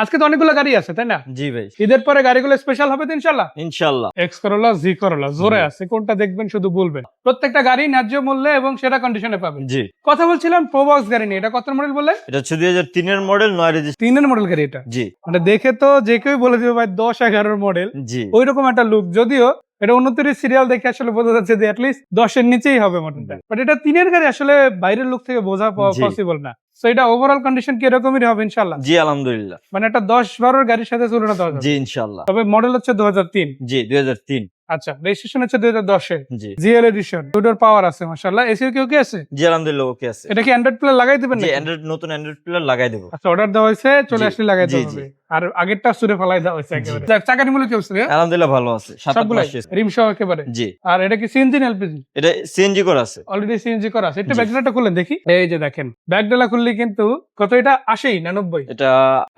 আজকে তো অনেকগুলো গাড়ি আছে তাই না? জি ভাই, ঈদের পরে গাড়িগুলো স্পেশাল হবে তো ইনশাল্লাহ। ইনশাল্লাহ। এক্স করোলা, জি করোলা জোরে আছে, কোনটা দেখবেন শুধু বলবেন। প্রত্যেকটা গাড়ি ন্যায্য মূল্যে এবং সেরা কন্ডিশনে পাবেন। জি, কথা বলছিলাম প্রোবক্স গাড়ি নিয়ে, এটা কত মডেল বলে? এটা হচ্ছে 2003 এর মডেল, 9 রেজিস্ট্রেশন। 3 এর মডেল গাড়ি এটা। জি মানে দেখে তো যে কেউ বলে দিবে ভাই 10-11 মডেল, জি ওইরকম একটা লুক। যদিও এটা 29 সিরিয়াল দেখে আসলে বোঝা যাচ্ছে যে অ্যাটলিস্ট 10 এর নিচেই হবে মডেলটা, বাট এটা 3 এর গাড়ি, আসলে বাইরের লুক থেকে বোঝা জি। পসিবল না। সো এটা ওভারঅল কন্ডিশন কি এরকমই হবে ইনশাআল্লাহ? জি আলহামদুলিল্লাহ। মানে এটা 10-12 গাড়ির সাথে তুলনা দেওয়া যাবে। জি ইনশাল্লাহ। তবে মডেল হচ্ছে 2003। জি 2003। আচ্ছা, রেজিস্ট্রেশন হচ্ছে 2010 এ। জি জিএল এডিশন, দুটোর পাওয়ার আছে মাশাআল্লাহ। এসিও কি ওকে আছে? জি আলহামদুলিল্লাহ ওকে আছে। এটা কি অ্যান্ড্রয়েড প্লে লাগাই দিবেন জি নাকি? অ্যান্ড্রয়েড, নতুন অ্যান্ড্রয়েড প্লেয়ার লাগাই দেবো। আচ্ছা, অর্ডার দেওয়া হয়েছে, চলে জি, আসলে লাগাই জি, দেওয়া জি। হবে। আর আগেরটা সুরে ফেলাই দেওয়া হয়েছে একেবারে। যাক, চাকার মূল্য কি অবস্থা? আলহামদুলিল্লাহ ভালো আছে, 7-8 সবগুলাই মাস শেষ। রিম সহ একেবারে। জি, আর এটা কি সিএনজি না এলপিজি? এটা সিএনজি করা আছে। অলরেডি সিএনজি করা আছে। একটু জি। ব্যাকডালাটা খুললেন দেখি। এই যে দেখেন, ব্যাকডালা খুললে কিন্তু কত, এটা 80 না 90? এটা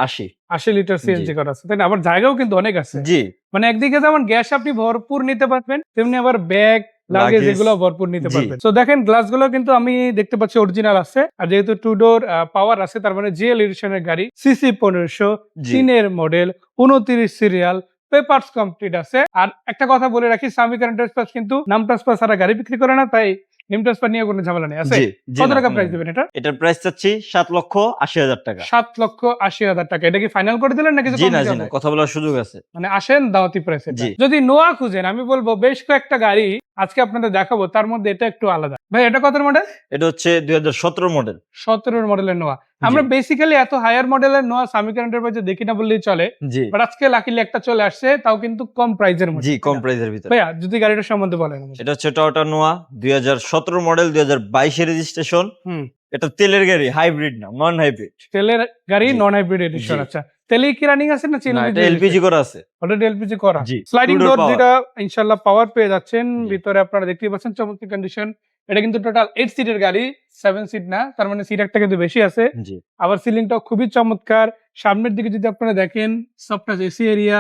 80। 80 লিটার সিএনজি জি। করা আছে তাই না? আবার জায়গাও কিন্তু অনেক আছে। জি মানে একদিকে যেমন গ্যাস আপনি ভরপুর নিতে পারবেন, তেমনি আবার ব্যাগ লাগেজ Luggage, এগুলো ভরপুর নিতে জি। পারবেন। তো দেখেন গ্লাস গুলো কিন্তু আমি দেখতে পাচ্ছি অরিজিনাল আছে। আর যেহেতু টু ডোর পাওয়ার আছে, তার মানে জিএল এডিশনের গাড়ি, সিসি 1500, জি 3 এর মডেল, 29 সিরিয়াল, পেপারস কমপ্লিট আছে। আর একটা কথা বলে রাখি, সামি কারেন্ট ট্রান্সফার কিন্তু নাম ট্রান্সফার ছাড়া গাড়ি বিক্রি করে না, তাই নেম ট্রান্সফার নিয়ে কোনো ঝামেলা নেই। আছে জি জি কত না, টাকা কোনো প্রাইস না। দিবেন এটা? এটার প্রাইস চাচ্ছি 7,80,000 টাকা। 7,80,000 টাকা। এটা কি ফাইনাল করে দিলেন নাকি? জি না, জি না, কথা বলার সুযোগ আছে। মানে আসেন দাওয়াতি প্রাইস এটা। জি। যদি নোয়া খুঁজেন, আমি বলবো বেশ কয়েকটা গাড়ি আজকে আপনাদের দেখাবো, তার মধ্যে এটা একটু আলাদা। ভাই এটা কত মডেল? এটা হচ্ছে 2017 মডেল। 17 মডেলের নোয়া। আমরা বেসিক্যালি এত হায়ার মডেলের নোয়া সামি কারেন্টের পাশে দেখি না বললেই চলে, জি বাট আজকে লাকিলি একটা চলে আসছে, তাও কিন্তু কম প্রাইজের মধ্যে। জি, কম তাই না? প্রাইসের ভিতরে। ভাইয়া যদি গাড়িটার সম্বন্ধে বলেন আমাকে। এটা হচ্ছে টয়োটা নোয়া, 2017 মডেল, 2022 এর রেজিস্ট্রেশন। হুম, এটা তেলের গাড়ি, হাইব্রিড না, নন হাইব্রিড। তেলের গাড়ি, জি। Non hybrid addition. জি। আচ্ছা, তেলেই কি রানিং আছে না না, এটা এলপিজি করা আছে। অলরেডি এলপিজি করা? জি, স্লাইডিং two-door ডোর power। যেটা ইনশাআল্লাহ পাওয়ার পেয়ে যাচ্ছেন। জি। ভিতরে আপনারা দেখতেই পাচ্ছেন চমৎকার কন্ডিশন। এটা কিন্তু টোটাল 8 সিটের গাড়ি, 7 সিট না, তার মানে সিট একটা কিন্তু বেশি আছে। জি আবার সিলিংটাও খুবই চমৎকার। সামনের দিকে যদি আপনারা দেখেন, সবটা এসি এরিয়া,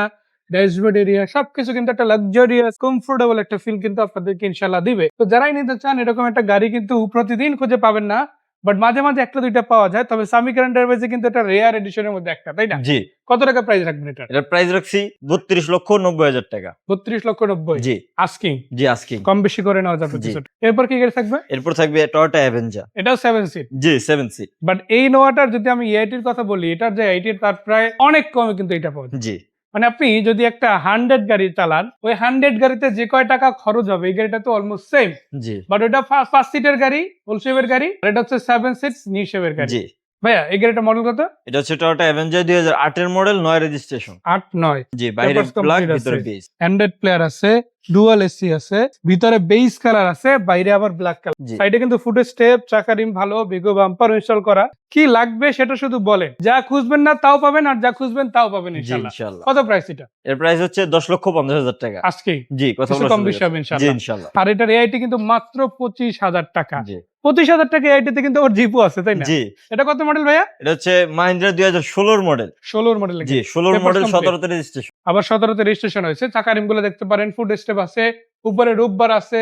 ড্যাশবোর্ড এরিয়া, সবকিছু কিন্তু একটা লাক্সারিয়াস কমফোর্টেবল একটা ফিল কিন্তু আপনাদেরকে ইনশাআল্লাহ দিবে। তো যারাই নিতে চান এরকম একটা গাড়ি কিন্তু প্রতিদিন খুঁজে পাবেন না, বাট মাঝে মাঝে একটা দুইটা পাওয়া যায়। তবে সামি কারেন্ট এয়ারওয়েজে কিন্তু এটা রেয়ার এডিশনের মধ্যে একটা, তাই না? জি। কত টাকা প্রাইস রাখবেন এটা? এটার প্রাইস রাখছি 32,90,000 টাকা। 32,90,000 জি আস্কিং। জি আস্কিং। কম বেশি করে নেওয়া যাবে জি। কিছুটা। এরপর কি গাড়ি থাকবে? এরপর থাকবে টয়োটা অ্যাভেঞ্জার। এটাও 7 সিট। G 7 seat. বাট এই নোয়াটার যদি আমি এইটির কথা বলি, এটার যে এইটি তার প্রায় অনেক কমে কিন্তু এটা পাওয়া যায়। জি মানে আপনি যদি একটা 100 গাড়ি চালান, ওই 100 গাড়িতে যে কয় টাকা খরচ হবে এই গাড়িটা তো অলমোস্ট সেম। জি বাট ওটা 5 সিটের গাড়ি, ফুল শেপের গাড়ি, আর এটা হচ্ছে 7 সিট নিউ শেপের গাড়ি। জি। ভাইয়া এই গাড়িটা মডেল কত? এটা হচ্ছে টয়োটা অ্যাভেঞ্জার, 2008 এর মডেল, 9 রেজিস্ট্রেশন। 8-9। জি, বাইরে Papers ব্ল্যাক, complete ভিতরে আছে। বেজ। অ্যান্ড্রয়েড প্লেয়ার আছে, ডুয়াল এসি আছে, ভিতরে বেজ কালার আছে, বাইরে আবার ব্ল্যাক কালার। জি সাইডে কিন্তু ফুট স্টেপ, চাকা রিম ভালো, বিগো বাম্পার ইনস্টল করা। কি লাগবে সেটা শুধু বলেন, যা খুঁজবেন না তাও পাবেন, আর যা খুঁজবেন তাও পাবেন জি ইনশাআল্লাহ। ইনশাআল্লাহ। কত প্রাইস এটা? এর প্রাইস হচ্ছে 10,50,000 টাকা। আজকেই জি, কথা কিছু বলার কম সুযোগ বেশি আছে। হবে জি ইনশাআল্লাহ। ইনশাআল্লাহ। আর এটার এআইটি কিন্তু মাত্র 25,000 টাকা। জি 25,000 টাকা এআইটিতে কিন্তু ওর জিপও আছে, তাই না? জি। এটা কত মডেল ভাইয়া? এটা হচ্ছে মাহিন্দ্রা 2016 মডেল। 16 মডেল। জি 16 Papers মডেল, complete। 17 তে রেজিস্ট্রেশন। আবার 17 তে রেজিস্ট্রেশন হয়েছে। চাকা রিম গুলো দেখতে পারেন, ফুট স্টেপ আছে, উপরে রূপবার আছে,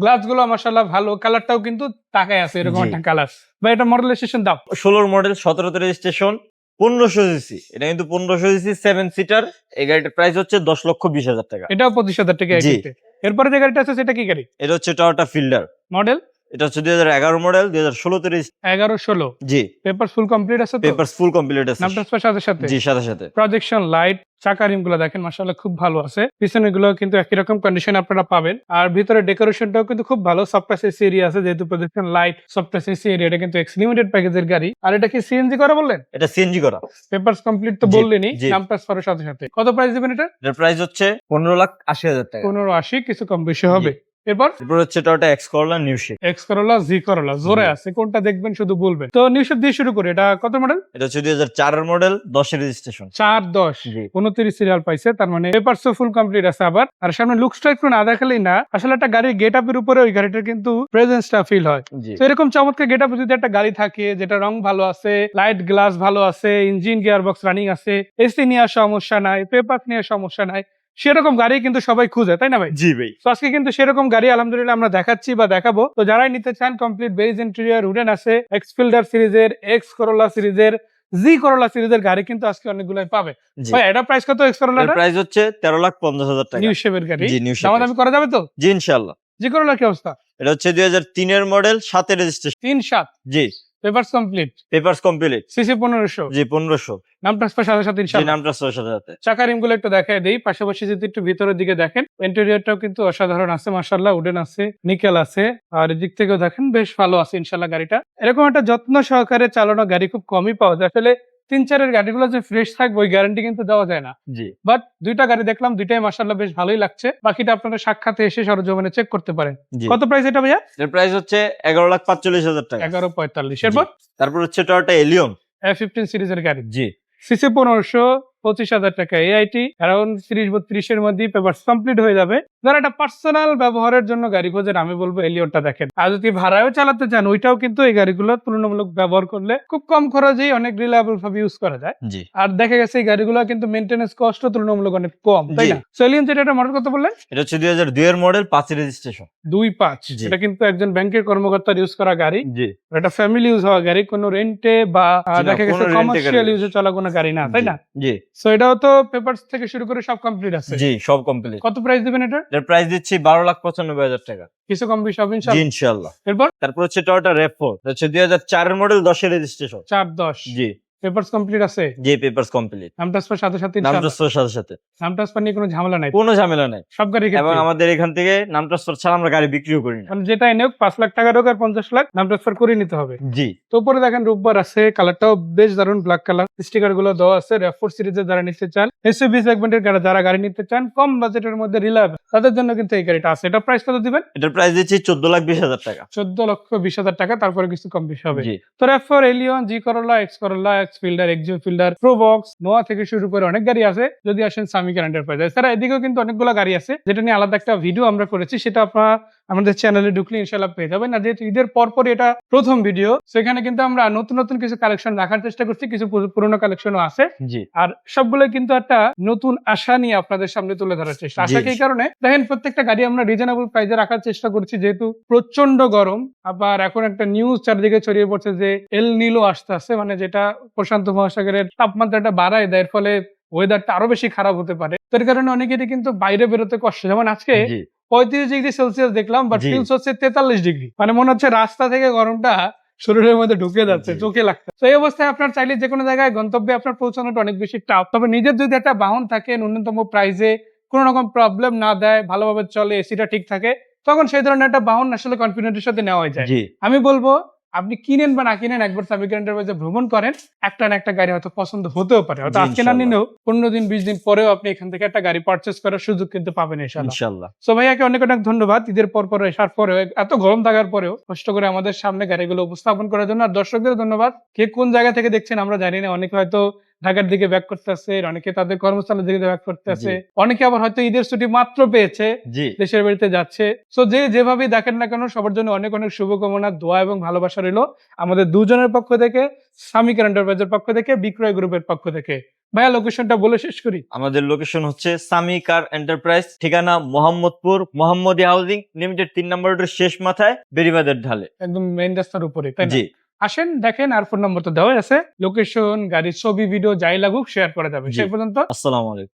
গ্লাস গুলো মাশাআল্লাহ ভালো, কালারটাও কিন্তু তাকায় আছে এরকম জি। একটা কালার। ভাই এটা মডেল রেজিস্ট্রেশন দাও। 16 মডেল, 17 তে রেজিস্ট্রেশন, 1500 সিসি। এটা কিন্তু 1500 সিসি 7 সিটার। এই গাড়িটার প্রাইস হচ্ছে 10,20,000 টাকা। এটাও 25,000 টাকা জি। এআইটিতে। এরপরে যে গাড়িটা আছে সেটা কি গাড়ি? এটা হচ্ছে টয়োটা ফিল্ডার। মডেল এটা হচ্ছে 2011 মডেল, 2016 তে রেজিস্ট্রেশন। 11-16। জি, পেপার ফুল কমপ্লিট আছে তো? পেপারস ফুল কমপ্লিট আছে। নাম ট্রান্সফার সাথে সাথে? জি, সাথে সাথে। প্রজেকশন লাইট, চাকা রিম গুলো দেখেন মাশাআল্লাহ খুব ভালো আছে। পিছনে গুলো কিন্তু একই রকম কন্ডিশন আপনারা পাবেন। আর ভিতরে ডেকোরেশনটাও কিন্তু খুব ভালো। সফটওয়্যার এসি এরিয়া আছে, যেহেতু projection light, software AC area, এটা কিন্তু এক্স লিমিটেড প্যাকেজের গাড়ি। আর এটা কি সিএনজি করা বললেন? এটা সিএনজি করা। পেপারস কমপ্লিট তো জি, বললেনই, জি। নাম ট্রান্সফারের সাথে সাথে। কত প্রাইস দিবেন এটা? এটার প্রাইস হচ্ছে 15,80,000 টাকা। 1580, কিছু কম বেশি হবে। এরপর এরপর হচ্ছে Toyota X Corolla new shape. X Corolla, G Corolla জোরে জি। আছে, কোনটা দেখবেন শুধু বলবেন। তো নিউশেপ দিয়ে শুরু করি। এটা কত মডেল? এটা হচ্ছে 2004 এর মডেল, 10 এর রেজিস্ট্রেশন। 4-10, জি 29 সিরিয়াল পাইছে, তার মানে পেপারস ফুল কমপ্লিট আছে। আবার আর সামনে লুকসটা একটু না দেখালেই না, আসলে একটা গাড়ির গেট আপের উপরে ওই গাড়িটার কিন্তু প্রেজেন্সটা ফিল হয়। জি তো এরকম চমৎকার গেট আপ যদি একটা গাড়ি থাকে, যেটা রং ভালো আছে, লাইট গ্লাস ভালো আছে, ইঞ্জিন গিয়ার বক্স রানিং আছে, এসি নিয়ে সমস্যা নাই, পেপার নিয়ে সমস্যা নাই, সেরকম গাড়ি কিন্তু সবাই খুঁজে, তাই না ভাই? জি ভাই। তো আজকে কিন্তু সেরকম গাড়ি আলহামদুলিল্লাহ আমরা দেখাচ্ছি বা দেখাবো। তো যারাই নিতে চান, কমপ্লিট বেজ ইন্টেরিয়র উডেন আছে, এক্স ফিল্ডার সিরিজের, এক্স করোলা সিরিজের, জি করোলা সিরিজের গাড়ি কিন্তু আজকে অনেকগুলাই পাবে। জি ভাই এটা প্রাইস কত এক্স এর করোলাটা? প্রাইস হচ্ছে 13,50,000 টাকা। নিউ শেপের গাড়ি। জি নিউ শেপ দামাদামি করা যাবে তো? জি ইনশাআল্লাহ। জি করোলার কি অবস্থা? এটা হচ্ছে 2003 এর মডেল 7 এর রেজিস্ট্রেশন। 3-7 জি papers complete. Papers complete. CC 1500। জি 1500। নাম ট্রান্সফার সাথে সাথে জি ইনশাআল্লাহ। নাম ট্রান্সফারের সাথে সাথে। চাকা রিমগুলো একটু দেখায় দেই। পাশাপাশি যদি একটু ভিতরের দিকে দেখেন, ইন্টেরিয়রটাও কিন্তু অসাধারণ আছে মাশাআল্লাহ, উডেন আছে, নিকেল আছে। আর এদিক থেকেও দেখেন বেশ ভালো আছে ইনশাআল্লাহ গাড়িটা। এরকম একটা যত্ন সহকারে চালানো গাড়ি খুব কমই পাওয়া যায়। আসলে 3-4 এর গাড়িগুলো যে ফ্রেশ থাকবে ওই গ্যারান্টি কিন্তু দেওয়া যায় না। জি বাট 2টা গাড়ি দেখলাম, 2টাই মাশাআল্লাহ বেশ ভালোই লাগছে। বাকিটা আপনারা সাক্ষাতে এসে সরজমিনে চেক করতে পারেন। জি কত প্রাইস এটা ভাইয়া? এর প্রাইস হচ্ছে 11,45,000 টাকা। 11.45। এরপর তারপর হচ্ছে টয়োটা এলিয়ন। A15 সিরিজের গাড়ি। জি সিসি 1500, 25,000 টাকা এআইটি, অ্যারাউন্ড 30-32 এর মধ্যেই পেপারস কমপ্লিট হয়ে যাবে। যারা একটা পার্সোনাল ব্যবহারের জন্য গাড়ি খোঁজেন আমি বলবো এলিয়নটা দেখেন। আর যদি ভাড়ায়ও চালাতে চান ওইটাও কিন্তু এই গাড়িগুলো তুলনামূলক ব্যবহার করলে খুব কম খরচেই অনেক রিলায়েবল ভাবে ইউজ করা যায়। জি আর দেখা গেছে এই গাড়িগুলো কিন্তু মেইনটেনেন্স কস্টও তুলনামূলক অনেক কম, তাই জি। না? সো এলিয়ন যেটা এটা মডেল কত বললেন? এটা হচ্ছে 2002 এর মডেল 5 এর রেজিস্ট্রেশন। 2.5। জি। এটা কিন্তু একজন ব্যাংকের কর্মকর্তার ইউজ করা গাড়ি। জি এটা ফ্যামিলি ইউজ হওয়া গাড়ি, কোনো রেন্টে বা জি না, দেখা গেছে কোনো rent এ কমার্শিয়াল গাড়ি না। ইউজে চলা কোনো গাড়ি না, তাই জি, না? জি সো এটাও তো পেপারস থেকে শুরু করে সব কমপ্লিট আছে। জি সব কমপ্লিট। কত প্রাইস দিবেন এটা? এর প্রাইস দিচ্ছি 12,95,000 টাকা। কিছু কম বেশি হবে জি ইনশাআল্লাহ। ইনশাআল্লাহ। এরপর তারপর হচ্ছে টয়োটা RAV4। এটা হচ্ছে 2004 এর মডেল 10 এর রেজিস্ট্রেশন। 4-10 জি পেপারস কমপ্লিট আছে। জি পেপারস কমপ্লিট। নাম ট্রান্সফার সাথে সাথে নাম ইনশাআল্লাহ। ট্রান্সফারের সাথে সাথে। নাম ট্রান্সফার নিয়ে কোনো ঝামেলা নাই। কোনো ঝামেলা নাই। সব গাড়ির এবং ক্ষেত্রে। আমাদের এখান থেকে নাম ট্রান্সফার ছাড়া আমরা গাড়ি বিক্রিও করি না। মানে যেটা এনে 5 লাখ টাকা হোক আর 50 লাখ নাম ট্রান্সফার করে নিতে হবে। জি তো উপরে দেখেন রূপবার আছে, কালারটাও বেশ দারুণ ব্ল্যাক কালার। স্টিকার গুলো দেওয়া আছে। RAV4 সিরিজের যারা নিতে চান, এসইউভি সেগমেন্টের যারা গাড়ি নিতে চান, কম বাজেটের মধ্যে রিলায়েবল, তাদের জন্য কিন্তু এই গাড়িটা আছে। এটা প্রাইস কত দিবেন? এটার প্রাইস দিচ্ছি 14,20,000 টাকা। 14,20,000 টাকা, তারপরে কিছু কম বেশি হবে। জি তো RAV4, Allion, G Corolla, X Corolla, X Fielder, Axio Fielder, Probox, Noah থেকে শুরু করে অনেক গাড়ি আছে। যদি আসেন সামিকার এন্টারপ্রাইজ। এছাড়া এদিকেও কিন্তু অনেকগুলো গাড়ি আছে যেটা নিয়ে আলাদা একটা ভিডিও আমরা করেছি, সেটা আপনারা আমাদের চ্যানেলে ঢুকলে ইনশাআল্লাহ পেয়ে যাবেন। আর যেহেতু ঈদের পরপরই এটা প্রথম ভিডিও, সেখানে কিন্তু আমরা নতুন নতুন কিছু কালেকশন রাখার চেষ্টা করছি, কিছু পুরোনো কালেকশনও আছে। জি আর সবগুলো কিন্তু একটা নতুন আশা নিয়ে আপনাদের সামনে তুলে ধরার চেষ্টা। জি। আশা কি কারণে দেখেন প্রত্যেকটা গাড়ি আমরা রিজনেবল প্রাইসে রাখার চেষ্টা করছি, যেহেতু প্রচন্ড গরম। আবার এখন একটা নিউজ চারদিকে ছড়িয়ে পড়ছে যে এল নিলো আসতে আসছে, মানে যেটা প্রশান্ত মহাসাগরের তাপমাত্রাটা বাড়ায় দেয়, এর ফলে ওয়েদারটা আরো বেশি খারাপ হতে পারে। তো এর কারণে অনেকেরই কিন্তু বাইরে বেরোতে কষ্ট। যেমন আজকে জি 35°C দেখলাম, বাট জি। ফিলস হচ্ছে 43°। মানে মনে হচ্ছে রাস্তা থেকে গরমটা শরীরের মধ্যে ঢুকে যাচ্ছে, জি। চোখে লাগছে। তো এই অবস্থায় আপনার চাইলে যে কোনো জায়গায় গন্তব্যে আপনার পৌঁছানোটা অনেক বেশি টাফ। তবে নিজের যদি একটা বাহন থাকে, ন্যূনতম প্রাইসে কোনো রকম প্রবলেম না দেয়, ভালোভাবে চলে, এসিটা ঠিক থাকে, তখন সেই ধরনের একটা বাহন আসলে কনফিডেন্টের সাথে নেওয়া যায়। জি আমি বলবো আপনি কিনেন বা না কিনেন, একবার সামিকার এন্টারপ্রাইজে ভ্রমণ করেন, একটা না একটা গাড়ি হয়তো পছন্দ হতেও পারে। হয়তো জি, আজকে না ইনশাআল্লাহ। নিলেও 15 দিন 20 দিন পরেও আপনি এখান থেকে একটা গাড়ি পারচেজ করার সুযোগ কিন্তু পাবেন ইনশাআল্লাহ। ইনশাআল্লাহ। সো ভাইয়াকে অনেক অনেক ধন্যবাদ ঈদের পর আসার পরেও, এত গরম থাকার পরেও কষ্ট করে আমাদের সামনে গাড়িগুলো উপস্থাপন করার জন্য। আর দর্শকদের ধন্যবাদ, কে কোন জায়গা থেকে দেখছেন আমরা জানি না। অনেকে হয়তো ঢাকার দিকে ব্যাক করতে আসছে, অনেকে তাদের কর্মস্থলের দিকে ব্যাক করতে আসছে, অনেকে আবার হয়তো ঈদের ছুটি মাত্র পেয়েছে, জি দেশের বাড়িতে যাচ্ছে। সো যে যেভাবেই দেখেন না কেন, সবার জন্য অনেক অনেক শুভকামনা, দোয়া এবং ভালোবাসা রইলো আমাদের দুজনের পক্ষ থেকে, সামিকার এন্টারপ্রাইজের পক্ষ থেকে, বিক্রয় গ্রুপের পক্ষ থেকে। ভাইয়া লোকেশনটা বলে শেষ করি। আমাদের লোকেশন হচ্ছে সামি কার এন্টারপ্রাইজ, ঠিকানা মোহাম্মদপুর, মোহাম্মদী হাউজিং লিমিটেড 3 নম্বর রোডের শেষ মাথায়, বেরিবাদের ঢালে। একদম মেইন রাস্তার উপরে, তাই না? জি আসেন, দেখেন, আর ফোন নম্বর তো দেওয়াই আছে। লোকেশন, গাড়ির ছবি, ভিডিও যাই লাগুক শেয়ার করা যাবে। জি। সেই পর্যন্ত আসসালামু আলাইকুম।